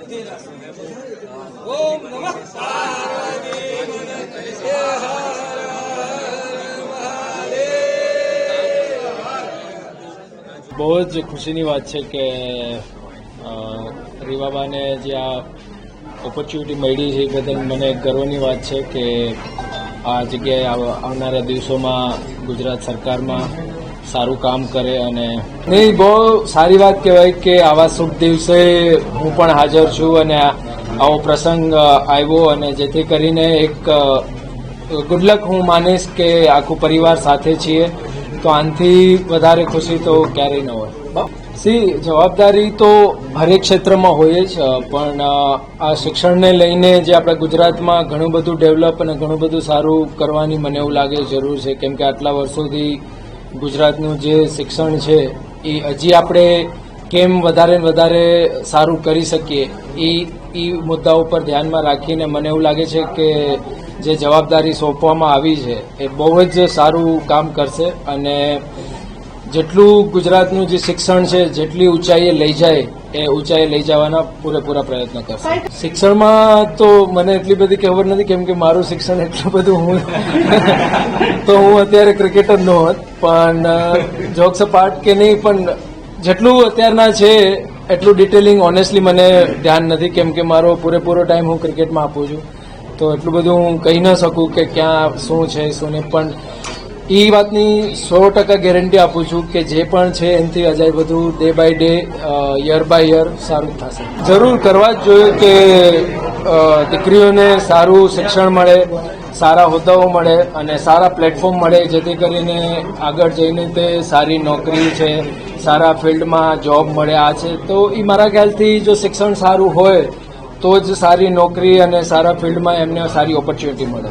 ઓમ નમઃ પાર્વતી બહુ જ ખુશીની વાત છે કે રીવાબાને જે આ ઓપોર્ચ્યુનિટી મળી છે એ બદલ મને ગર્વની વાત છે કે આ જગ્યાએ આવનારા દિવસોમાં ગુજરાત સરકારમાં સારું કામ કરે. અને નહીં, બહુ સારી વાત કહેવાય કે આવા શુભ દિવસે હું પણ હાજર છું અને આવો પ્રસંગ આવ્યો, અને જેથી કરીને એક ગુડલક હું માનીશ કે આખું પરિવાર સાથે છીએ, તો આનાથી વધારે ખુશી તો ક્યારેય ન હોય. જવાબદારી તો હરેક ક્ષેત્રમાં હોય જ, પણ આ શિક્ષણને લઈને જે આપણા ગુજરાતમાં ઘણું બધું ડેવલપ અને ઘણું બધું સારું કરવાની મને એવું લાગે જરૂર છે, કેમ કે આટલા વર્ષોથી ગુજરાતનું જે શિક્ષણ છે એ હજી આપણે કેમ વધારે ને વધારે સારું કરી શકીએ એ મુદ્દાઓ પર ધ્યાનમાં રાખીને મને એવું લાગે છે કે જે જવાબદારી સોંપવામાં આવી છે એ બહુ જ સારું કામ કરશે, અને જેટલું ગુજરાતનું જે શિક્ષણ છે જેટલી ઊંચાઈએ લઈ જાય એ ઊંચાઈએ લઈ જવાના પૂરેપૂરા પ્રયત્ન કરશે. શિક્ષણમાં તો મને એટલી બધી ખબર નથી, કેમ કે મારું શિક્ષણ એટલું બધું હું અત્યારે ક્રિકેટર ન હોત, પણ જોક્સ અપાર્ટ કે નહીં, પણ જેટલું અત્યારના છે એટલું ડિટેલિંગ ઓનેસ્ટલી મને ધ્યાન નથી, કેમ કે મારો પૂરેપૂરો ટાઈમ હું ક્રિકેટમાં આપું છું, તો એટલું બધું હું કહી ન શકું કે ક્યાં શું છે શું નહીં. પણ એ વાતની 100% ગેરંટી આપું છું કે જે પણ છે એનાથી અજાય બધું day by day, year by year સારું થશે. જરૂર કરવા જ જોઈએ કે દીકરીઓને સારું શિક્ષણ મળે, સારા હોદ્દાઓ મળે અને સારા પ્લેટફોર્મ મળે, જેથી કરીને આગળ જઈને તે સારી નોકરી છે, સારા ફિલ્ડમાં જોબ મળે. આ છે તો એ મારા ખ્યાલથી જો શિક્ષણ સારું હોય તો જ સારી નોકરી અને સારા ફિલ્ડમાં એમને સારી ઓપોર્ચ્યુનિટી મળે.